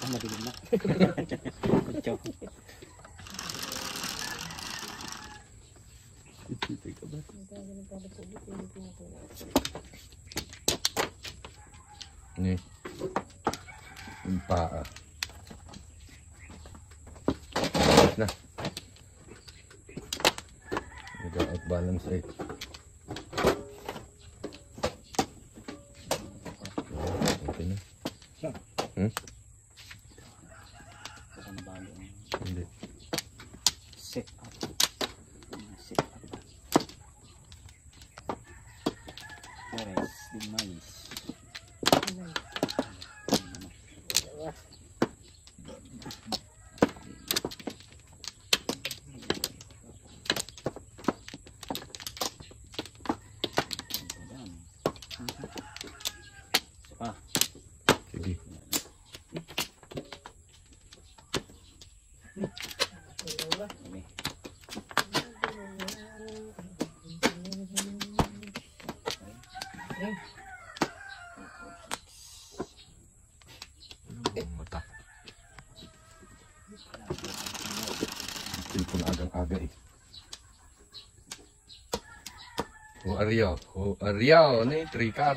madilim na. Kutsaw. Teka ba? Ini. Yung paa. Na. Nag-out balance eh. Okay na. Hindi. Set up. Set up. Peres, di mais. Sige. Mata. Telepon agang-aga eh. Ariel, ni trikar.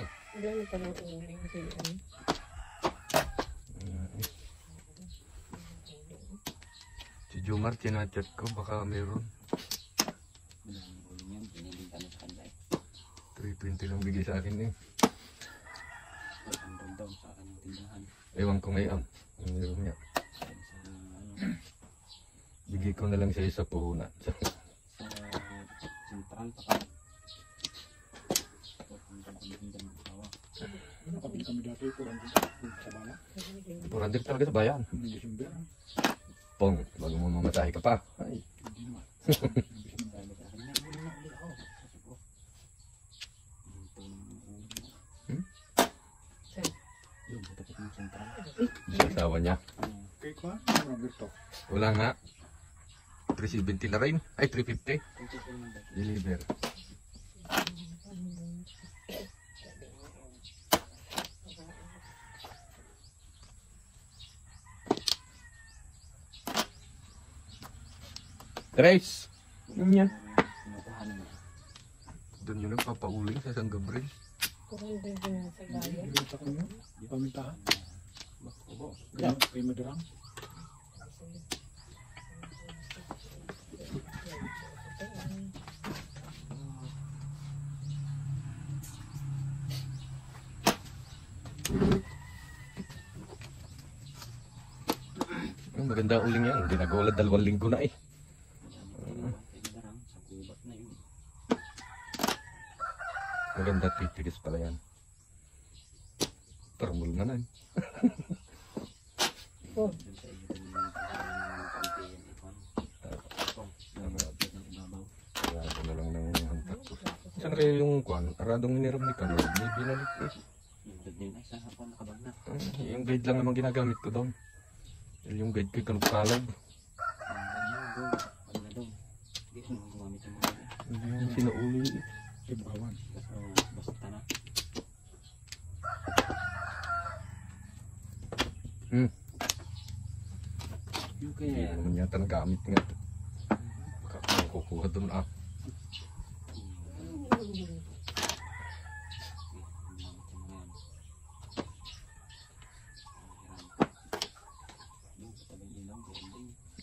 Si Jomar tinachat ko baka meron. 320 lang bigay sa akin eh. Ewan ko ngayon. Meron niya. Bigay ko na lang siya sa puhunan. Sentral pa. Nakabili kami dati, 400 sa bala. 400 talaga sa bayan. December. Pong, bago mo mamatay ka pa. Ay. Hindi naman. Sa asawa niya. Kay ko, Roberto. Wala nga. 370 na rin. Ay, 350. Deliver. Trace. Yun yan. Doon yun ang papauling sa San Gabriel. Dito ko nyo, pamintahan. Kay Madarang. Maganda uling yan. Ginagawa 2 linggo na eh. Maganda titigas pala yan. Termul na na eh. Arado na lang ng hantak ko. Saan kayo yung kwan? Aradong iniram ni Kano. May binalik eh. Yung guide lang naman ginagamit ko doon. Yung guide ko kanukalag. Hindi yung sinauli eh. Ibukawan. Basta na. Yung Hindi kaya naman yata nagamit nga. Baka makukuha doon ah.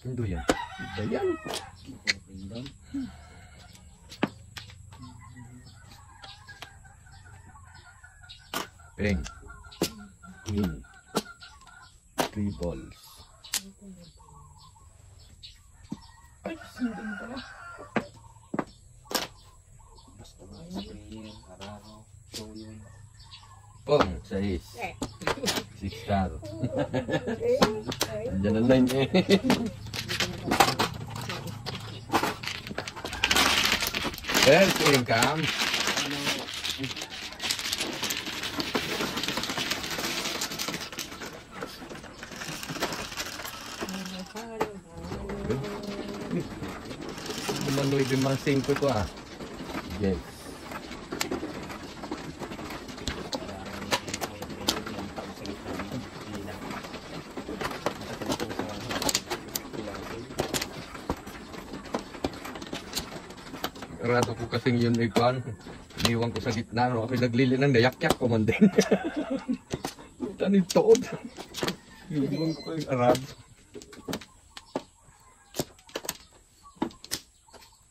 Indo yan. Indo yan. Peng. Queen. 3 balls. Ay, sindin pala. basta mga sprayer, kararo, soyun. Pong, 6. 6 star. Andiyan na 9 eh. First income. Manoy din mga 5 ito ah. Yes. Arado ko kasing yun ay kwan. Iniwan ko sa gitna. No? Kasi naglili ng dayak-yak ko man din. Tanin tood. Iniwan ko yung arado.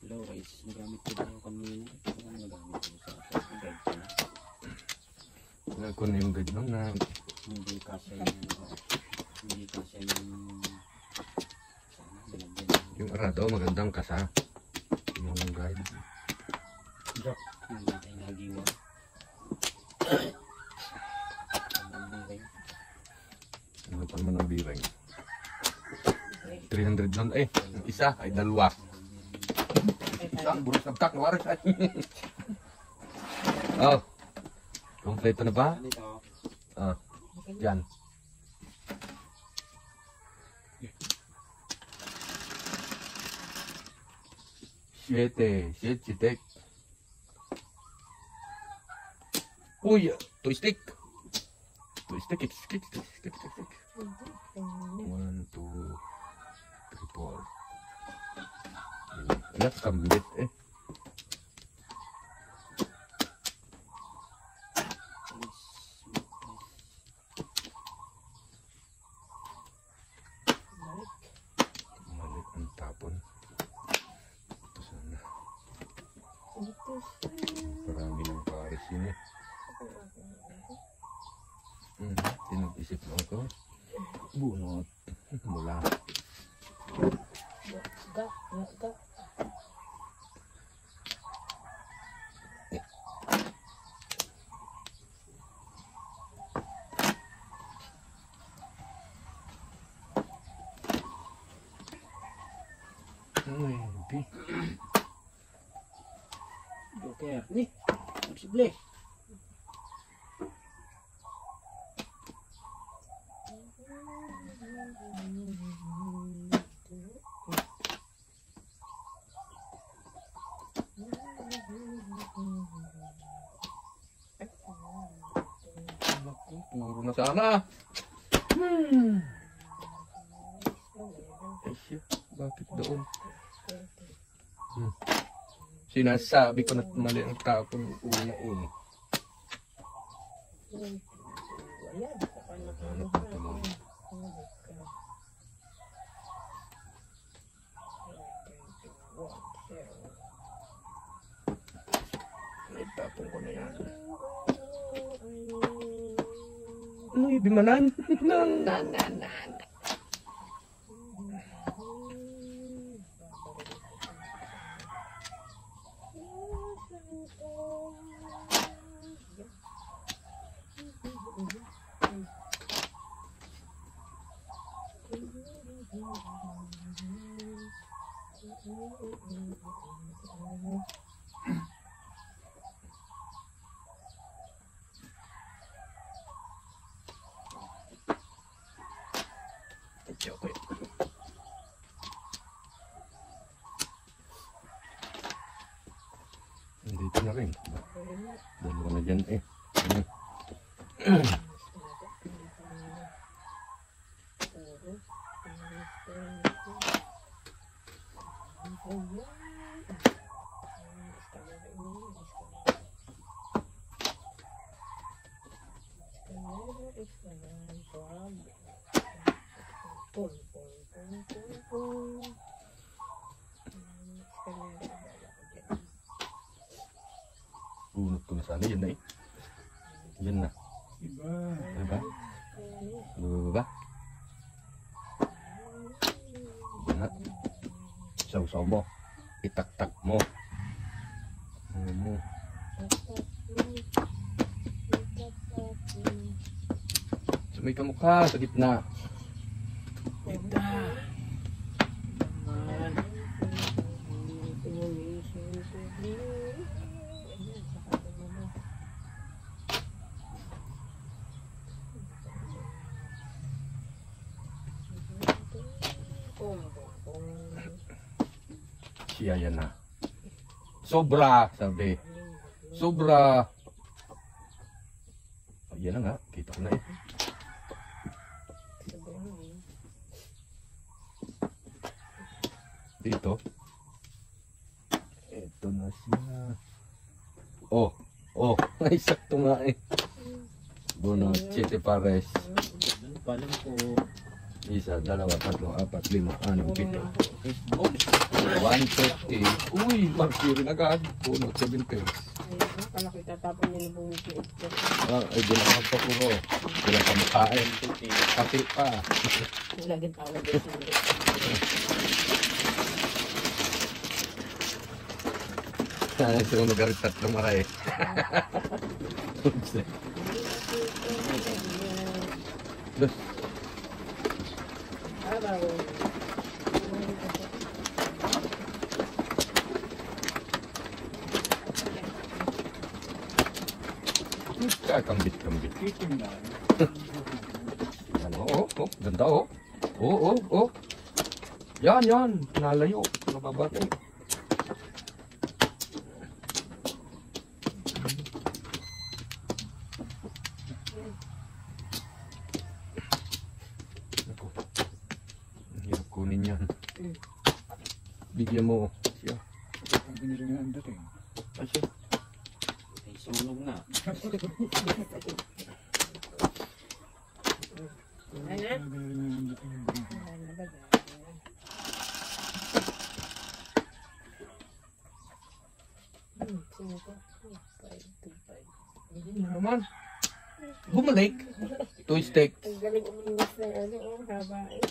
Hello guys, nagamit ko tayo kanina. Ito ang nagamit ko sa guide ko na. Ako na yung ganyang na Hindi kasi yung sana bilagyan. yung arado magandang kasa. Yung guide. Hindi tayo nagiwa. Ang biray. Ano pa naman ang birang? 300 doon. Eh, yung isa ay dalawa. Isa ang buros ng kak. Nawaris ay. Oh. Kompleto na ba? Ano ito? Ah. Yan. Siete. Uy, two stick. Stick. 1, 2, 3, 4. Anak, kambit eh. Malik ang tapon. Ito sana. Marami ng pares yun eh. Tinag-isip mo ako. Bunot. Mula. Ay, hindi. Joker. Ni, posible. Naku, puro na sana. Ay siya, bakit doon? Sinasabi ko na mali ang tapon una-una. Hanap na tuloy. Itapon ko na yan. Ano ibimanan? Nan. Okay. Dito na rin. Dalawa na dyan eh. Bunot ko na sana. Yan na eh. Yan na. Iba. Diba? Diba? Yan na. Saw-saw mo. Itak-tak mo. Ano mo. So may kamukha sa gitna. Ganda. Naman. Siya yan na. Sobra, sabi. Sobra. Oh, yan na nga. Kita ko na eh. Dito. Ito na Taas na. Oh, oh, ay sakto nga eh. Bono, 7 pares. Paano ko? 1, 2, 3, 4, 5, 6, 7. 150. Uy, mag-siri na agad. Bono, 7 pesos. Kalaki tatapon nila po yung plate ko. Ay, di na magpapuro. Di na kamakain. Kasi pa. Laging tawag din sila. Sana sa mga garit 3 maray. Dos. Araw. Kambit-kambit. Titingnan. Ano, oh, oh, ganda oh. Oh, oh, oh. Yan, yan. Nalayo. Nababate. Ako. Ang hirap kunin yan. Bigyan mo siya. Ang binili nga ang dating. Asya. Ay, sunog na. Ano? Ang binili nga ang dating. Ano ba? Sino ko? 525. Ano naman? Bumalik. 2 steak. Ang galing umiwas ng ano, oh, haba eh.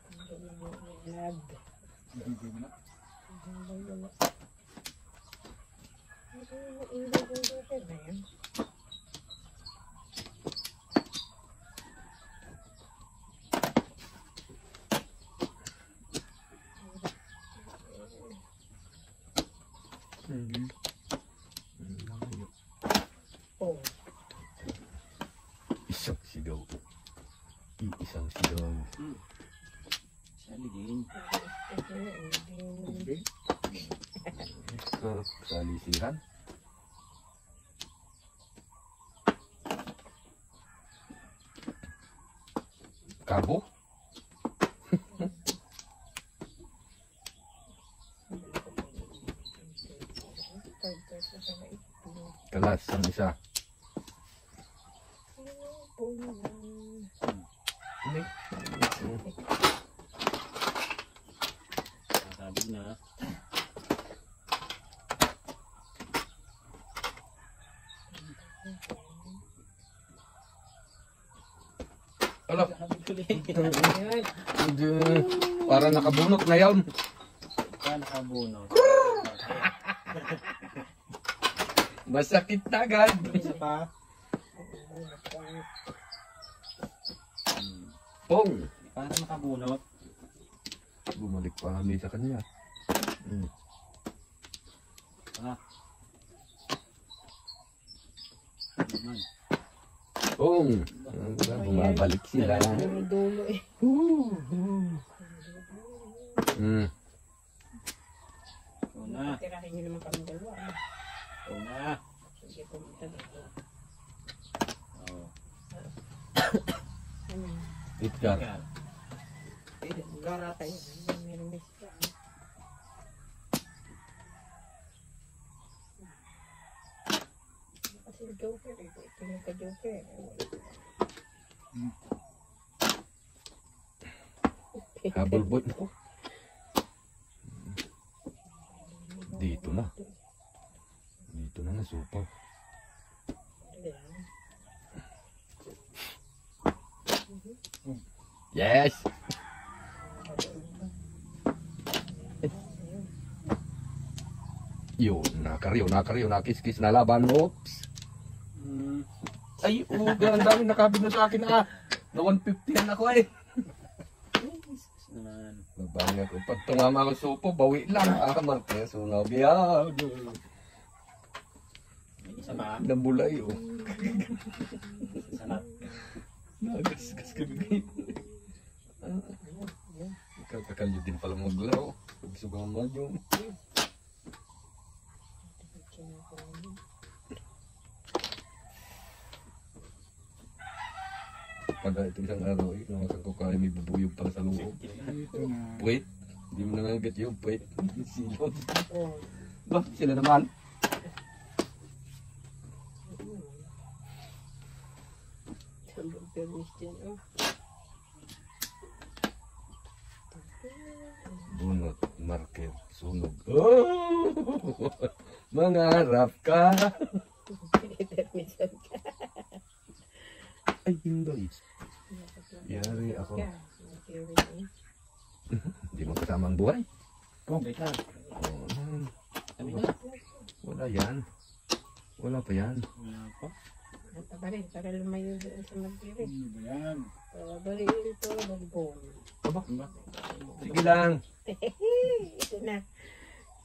Ang galing umilag. Bigay mo na. Ang galing umilag. Ang galing umilag na yan. Oh. Isang sigaw. Isang sigaw. Sali din. Ube. Salisihan. Kabo. Kalas ang isa. Hindi. Sabi na. Ala. Ayan. Hindi. Para nakabunot na yan. Kaya nakabunot. Masakit na agad. Isa pa. Pong. Para nakabunot. Bumalik pa kami sa kanya. Ah. Naman. Pong. Bumabalik sila. Dulo eh. Ikaw na. Tirahin niyo naman kami dalawa. Ikaw na. Sige, pumunta dito. Oh. Ano? Edgar. Ikaw. Gara tayo. Meron besta. Kasi Joker eh. Ito yung ka-Joker. Habol-bot mo. Dito na. Dito na nasupaw. Yes! Yun, nakariyo, nakis-kis na laban. Oops! Ay, ang dami nakabid na sa akin na 150 yan ako eh. Naman. Babawi ako. Pag tumama ako supo, bawi lang. Marte, sungaw biyaw. May isa pa. Nambulay oh. Sarap. Nagasgas kami. Ikaw kakalyo din pala maglaro. Gusto ko naman yung... Pag ito isang araw eh, nakakang ko kaya may bubuyog pala sa loob. Dito na. Wait, Hindi mo nangagat yung puwet. Silot. Oh. Ba, sila naman. Sobrang permis dyan, oh. Bunot, marker, sunog. Oh! Mangarap ka. Permission ka. Ay, hindi. Yari ako. Hindi mo kasama ang buhay. Oh, wait lang. Oh, Kami na. wala yan. Wala pa yan. Wala pa. Natabarin para lumayo doon sa magpirit. Ano ba yan? Tabarin ito, nagbong. Aba, Ano ba? sige lang. Ito na.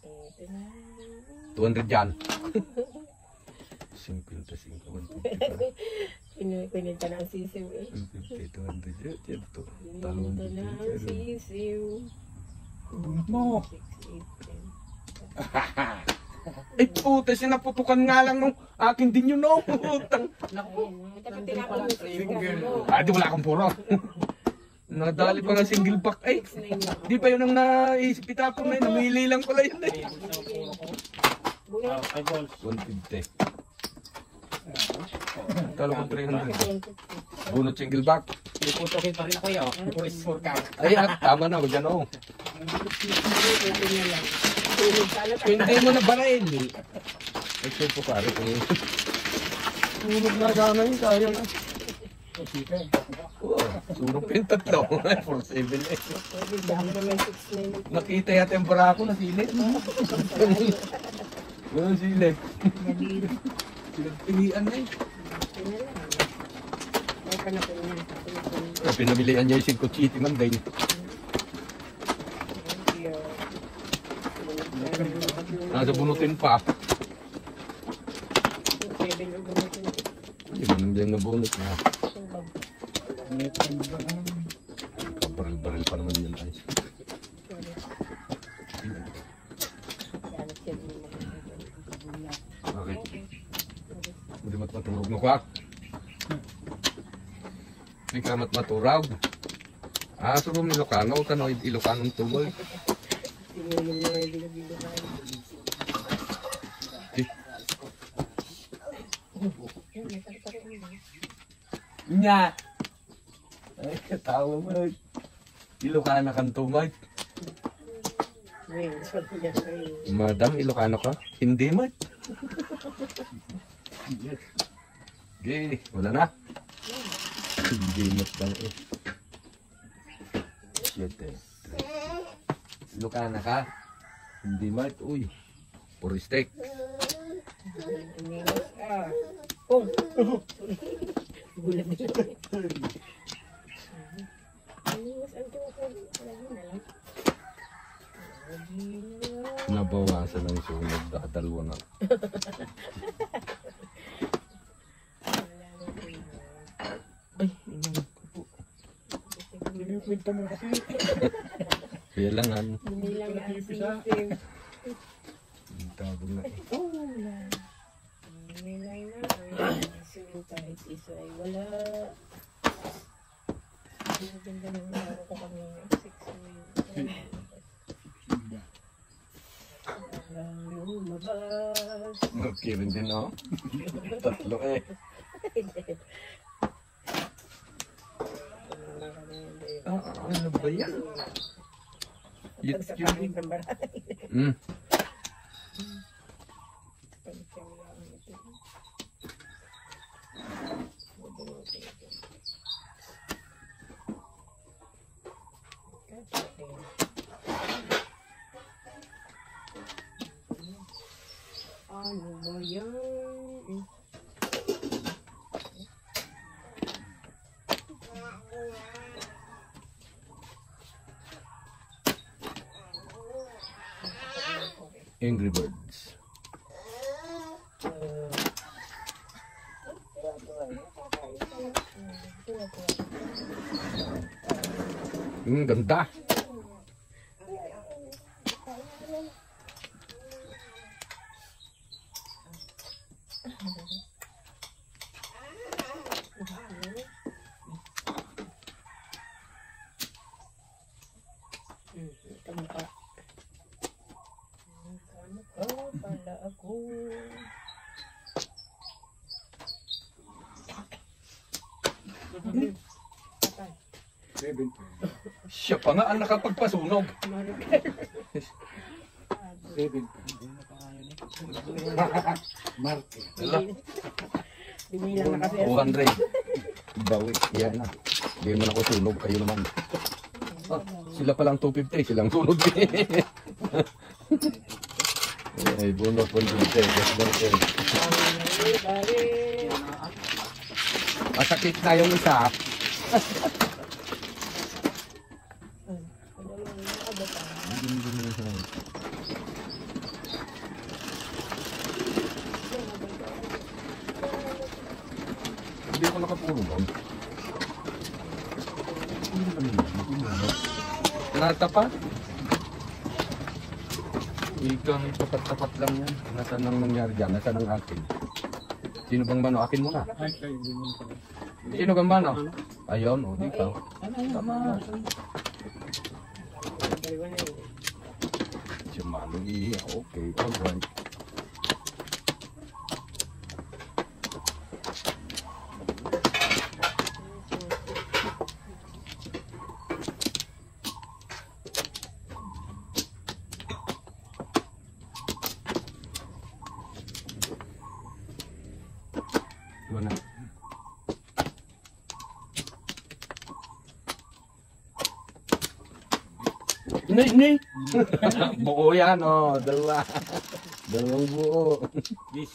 Ito na. 200 yan. 50, 50, 150 pa. Pininta na ang sisiw eh. 150, 200. Yan to. Pininta na ang sisiw. Bunot mo. 6, 8, 10. Ay, puta, sinaputukan nga lang nung akin din yun, no? Putang. Ayun, tapos tinapon mo sa Single. Ah, di wala akong puro. Nadali pa nga single pack. Ay, di pa yun ang naisip itapon na yun. Namili lang pala yun eh. Ah, 5 balls. 150. Kala ko 300. Bunot single back. Puputokin pa rin ako yun. Pulis 4 ka. Ay, tama na. Huwag yan, oh. Hindi mo na barain. Ay, po pare. Sunog na sana yun. Kaya na. Sige. Sunog pa yung tatlo. 4-7 eh. Nakita. Nakita yata yung barako na silip. Ganun silip. Pinagpilian na eh. Pinamilihan niya yung 5 cheating ang day. Nasa bunutin pa. Hindi mo nang nabunot na. Baril-baril pa naman yan ay. Okay. Hindi matmaturog na kwak. Hindi ka matmaturog. Ah, surum Ilocano. Tanoy Ilocanong tuloy. Nya. Ay, katawa mo. Ilocana kang tumay. Madam, Ilocano ka? Hindi, mat. Okay, wala na. Hindi mat lang eh. Shit eh. Ilocana ka? Hindi, mat. Uy, puro steak. Oh. Gulat na. Nabawasan ng sunog. Dalawa na. Ay, Kwenta mo kasi. kailangan. Hindi lang ang sisiw. Tabog na eh. Hindi lang na. Sisiw kahit isa ay wala. Ang ganda ng laro ko kami. 6 lumabas. Okay rin din ako. Tatlo eh. Ano ba yan? Pagsakawin ng baray. Hmm. Ano ba yan? Angry Birds. Ganda. mukha. Ano pala ako? Patay. 7. Siya pa nga ang nakapagpasunog. Maricar. 7. Marte. Wala. Binilang na kasi. 200. Bawi. Yan na. Hindi mo na ako sunog. Kayo naman. Ah, sila palang 250. Silang sunog. Eh, bunot po dito. Masakit na yung isa. Hindi ako nakapuro doon. Natapat? Ikang tapat-tapat lang yan. Nasaan ang nangyari dyan? Nasaan ang akin? Sino bang bano? Akin muna. Ay, kayo, hindi mo pala. Sino bang bano? Ayun, o, di ka. Tama. Siya mano, iya. Okay, alright. Diba na? Ini. Buo yan, oh. Dalawa. Dalawang buo. Yes.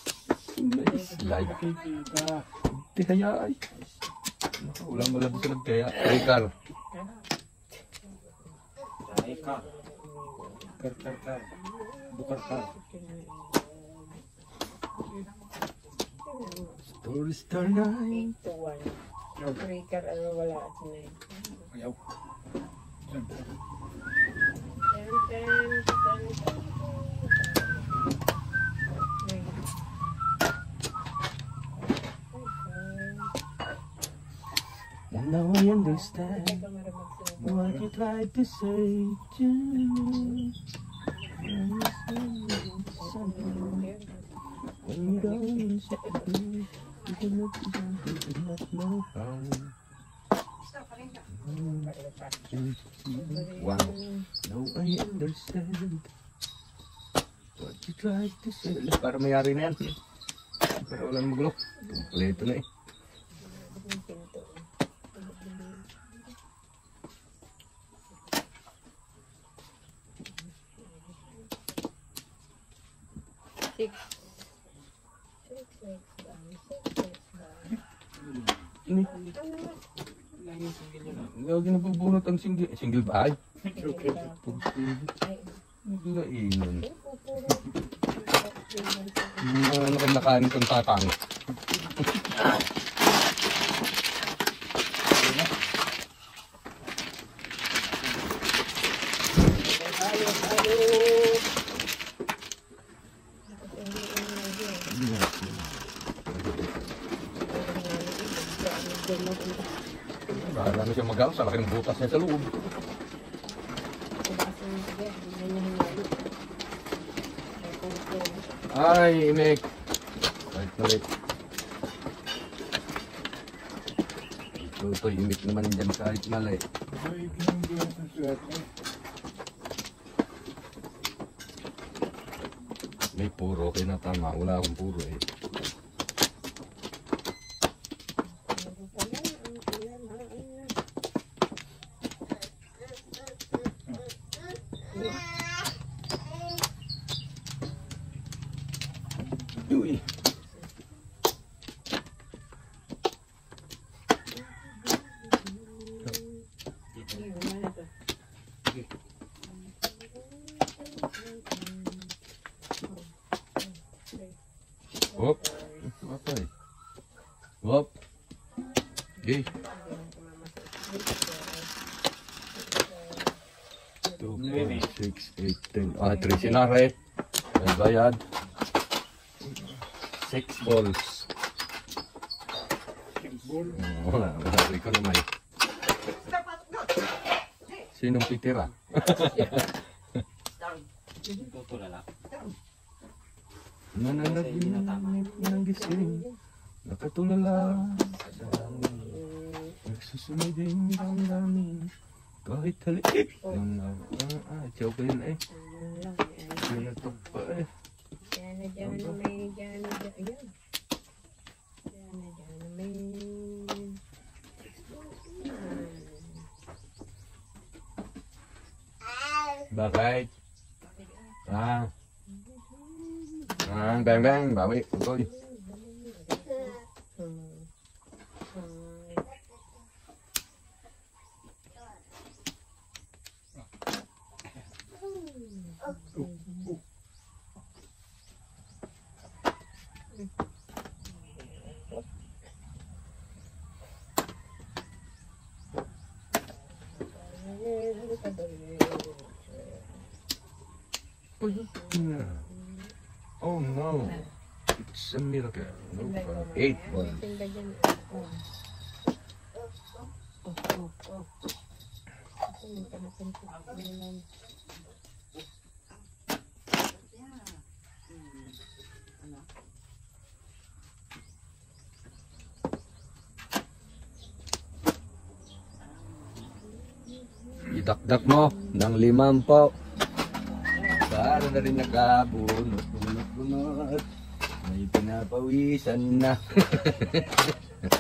Nice. Like. Kita. Di kaya ay. Ulang malabos sa nagkaya. Rikar. Eka. Kar. Bukar. Star night. 8 to 1. Ricar, ano wala at sinay. Ayaw. Diyan. And now I understand what you tried to say to me. When you don't understand, you can look at something and not know how. Wow. Now I understand what you tried to say. Para mayari na yan. Para walang magulo. Kompleto na eh. Ini. Lagi nabubunot ang single. Single ba? Ay. Hindi na inon. Ano kang nakain kong tatang? Bahala na siya magawa sa laki ng butas niya sa loob. Ay, Mek. Kahit nalit. Ito, imik naman dyan kahit mali. Ay, kinanggawa sa swerte. May puro, kaya na tama. Wala akong puro eh. Uy. Hop. Apa eh? Hop. Okay. 2, 4, 6, 8, 10. Ah, 3 sinare. May bayad. 6 balls. Wala ko naman. Sinong titira? Tutulala. Nananaginip ng gising, nakatulala sa hangin. Nagsusumiding ang daming kahit halik. Joke yun eh. Pinatok pa eh. Jana, Jana, may Jana, Jana. Jana, Jana, may... Bakit? Bang bang, bawi. Utoy. Oh no, it's a miracle. No problem. 8 balls. Tinda dyan. Idakdak mo ng 5 po. Para na rin nakabunot, bunot. May pinapawisan na.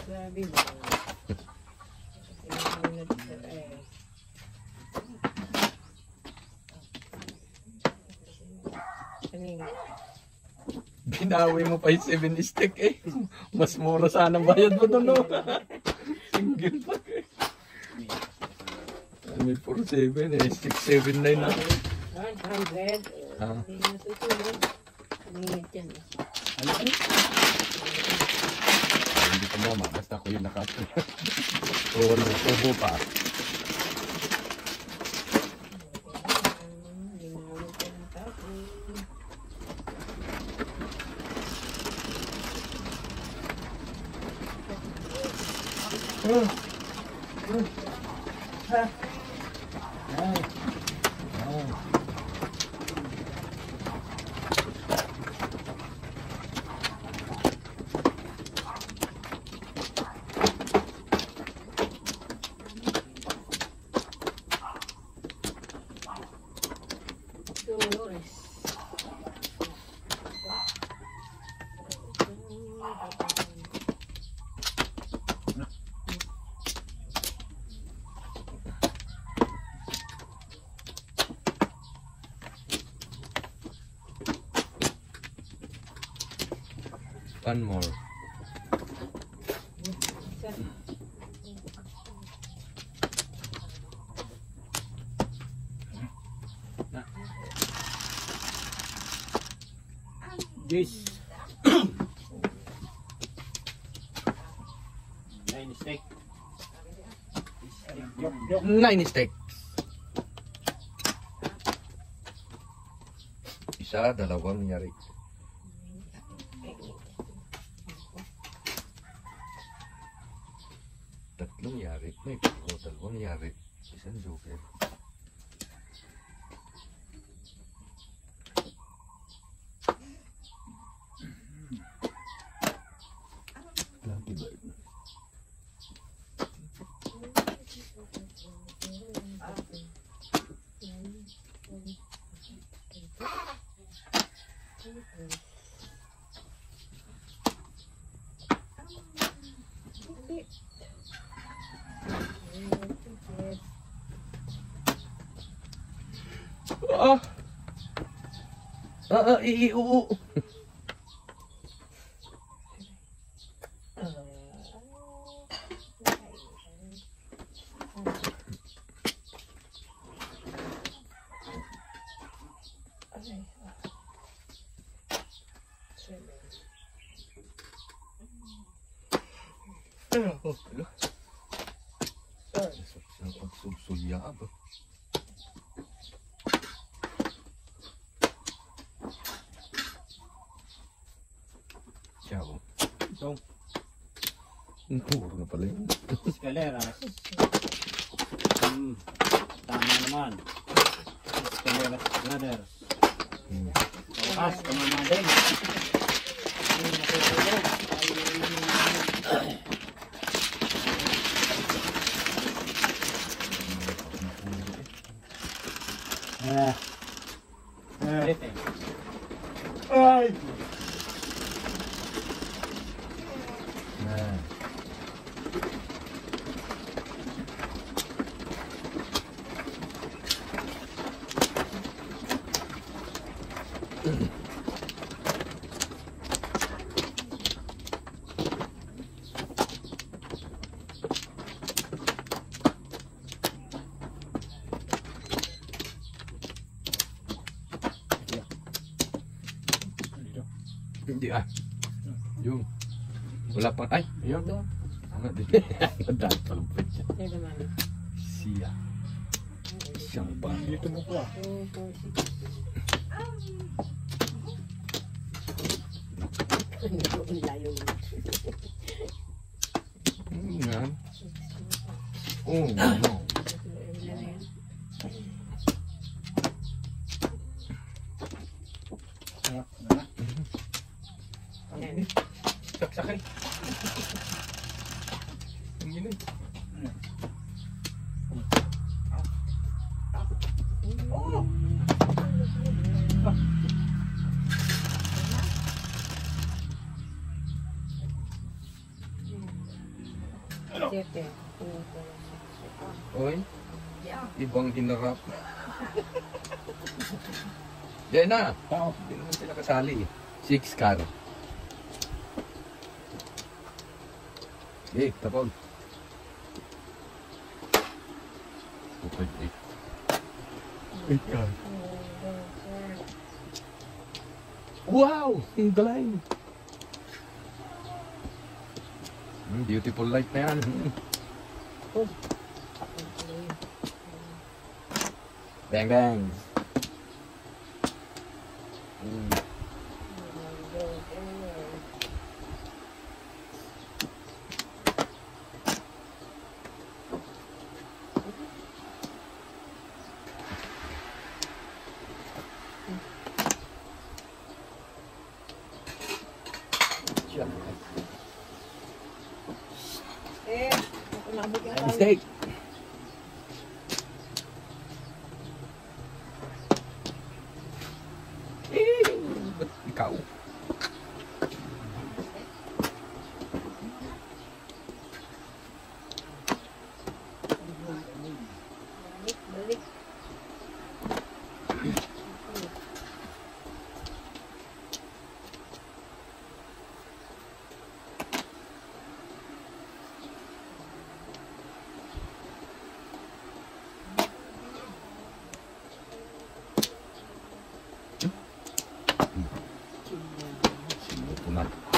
Sabi mo. Binawi mo pa yung 7 stick eh. Mas mura sana bayad mo doon no. Single pack eh. May 4-7 eh. 6-7-9 na. 100. Ah. Hindi na susunod. Ningit yan. Hindi ko mama. Basta ko yung nakat. O tubo pa. Ginawag ko ng tapos. Dolores. One more. Juice. 9 steak. 9 steak. Isa, dalawang yari. Tatlong yari. May dalawang yari. Isang joker. Lucky bird. Oo. Ang pagsusulyab. Ciao. So, Puro na pala yun. escaleras. Tama naman. Escaleras brothers. Bukas, tumama din. Hindi natutulog. Ulit eh. Ay! Hindi ah. Yung. Wala pa. Ay, ayun. Doon. Ano din? Nadaan pa lang po siya. Yan naman. Siya. Siyang pa. Dito mo pa. 2, 4, 6. Ang layo mo. Yan. Oh, no. Yan. Saksakin. Ang gini. Siyete. Oy. Ibang hinarap. Diyan na. Tao. Hindi naman sila kasali. 6 car. Eh, tapon. 2.8. 8 car. Wow! Ang galing! Beautiful light na yan. Bang bang! Eh, nabot yung tali. Mistake! Ba't ikaw? Balik.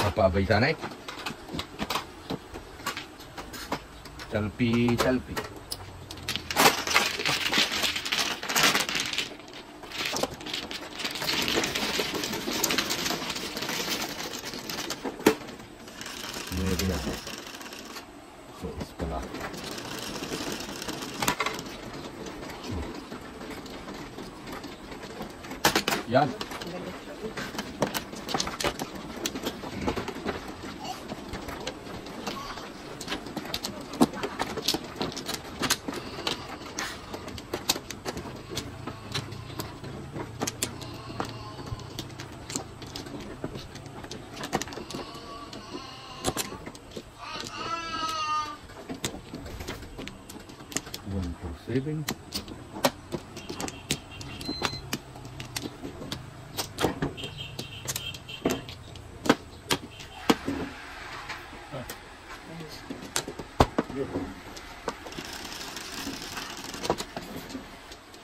Napaabay sana eh. Selfie, selfie. Meron yan. So, is pala. Yan. One, 4, 7.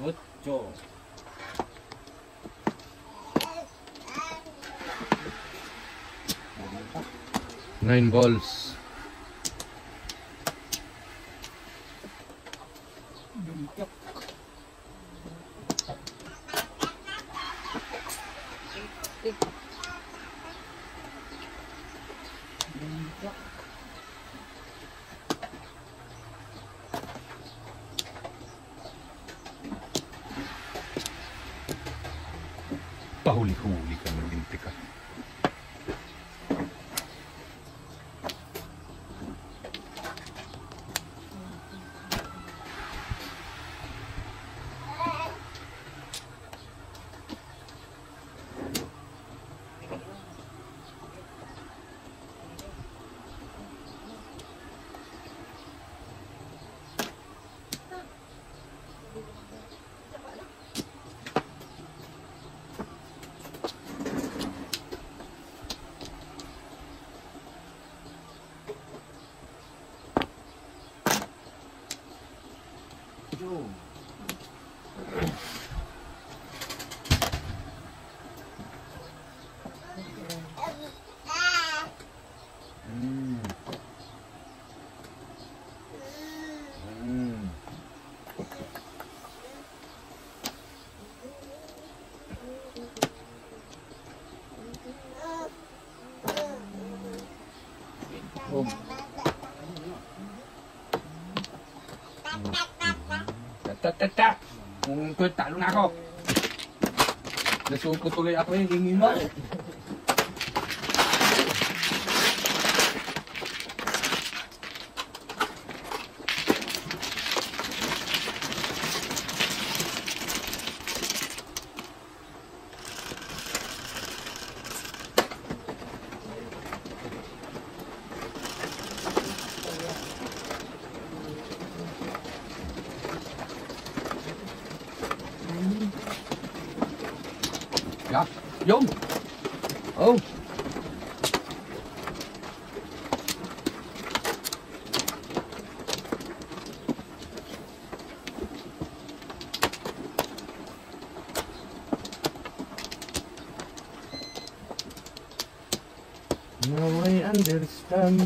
Ocho. 9 balls. Pahuli-huli ka, maginti ka. Tata! Kung talo na ako. Nasuko tuloy ako yung hingi mo. Ja, Jong. Oh. Now I understand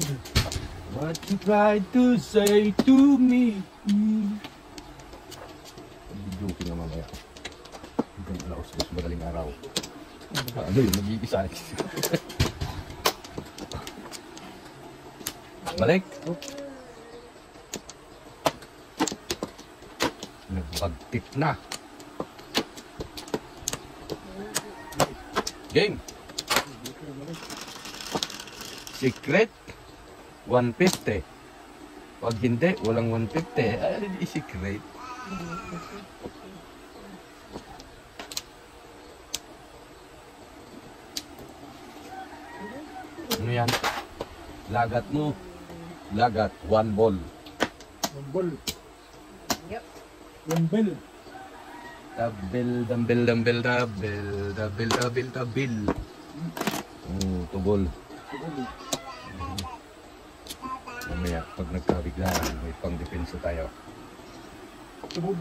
what you tried to say to me. Joking naman kaya. Hanggang alaos-alaos madaling araw. Ano yun? Nag-iisa. Balik. Nagbagtit na. Game. Secret 150. Pag hindi, walang 150. Ay, hindi secret. Ano yan? Lagat mo. Lagat, 1 ball. 1 ball. Yep. 1 bell. Dabil. Oh, tubol. Mamaya, pag nagkabiglaan, may pang-depensa tayo. Tubog.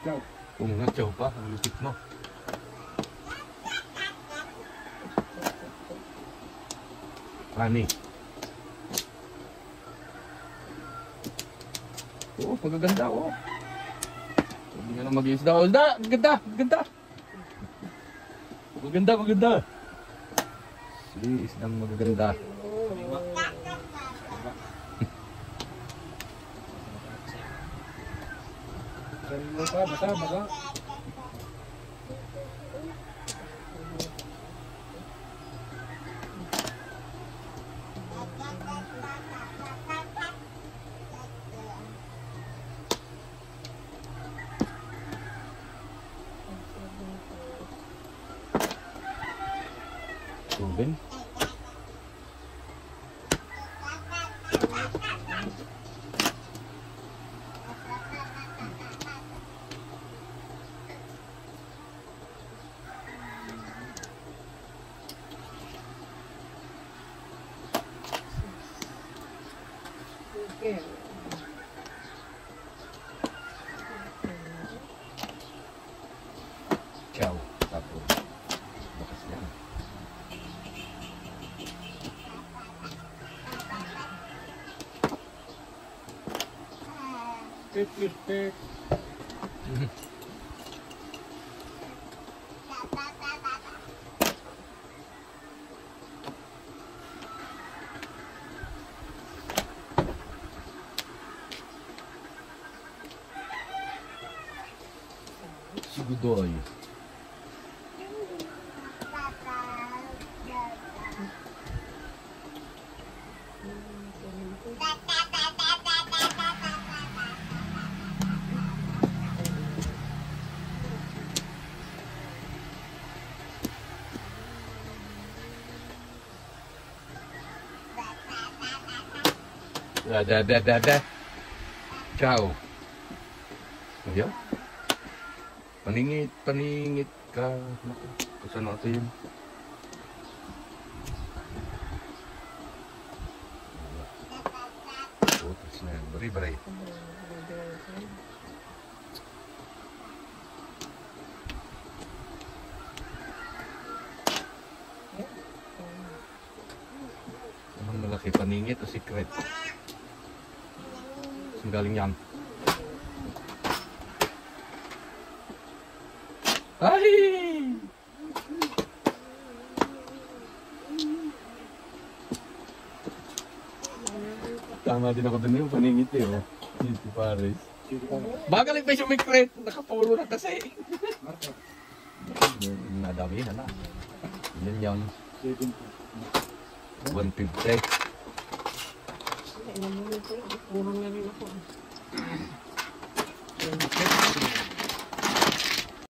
Ciao. Kung natsaw pa, ang lupit mo. Ani. Oo, pagaganda, oo. Hindi nga na mag-iisda. Oh, ganda. Maganda. Si isdang magaganda. Bata. Tubig. Okay. Ciao. Tapos. Bakas yan. Pip. Sigudoy. Da. Ciao. Ayaw. Paningit ka. Naku, kusa natin. Putas na yan. Bari. Ang malaki paningit o secret. Saan galing yan? Ay! Tama din ako dun yung paningit eh. Oh. Dito Paris. Bagaling pa yung secret. Nakapuro na kasi. Nadami na. Yan yan. 150. Alam mo nito, kurang na rin ako.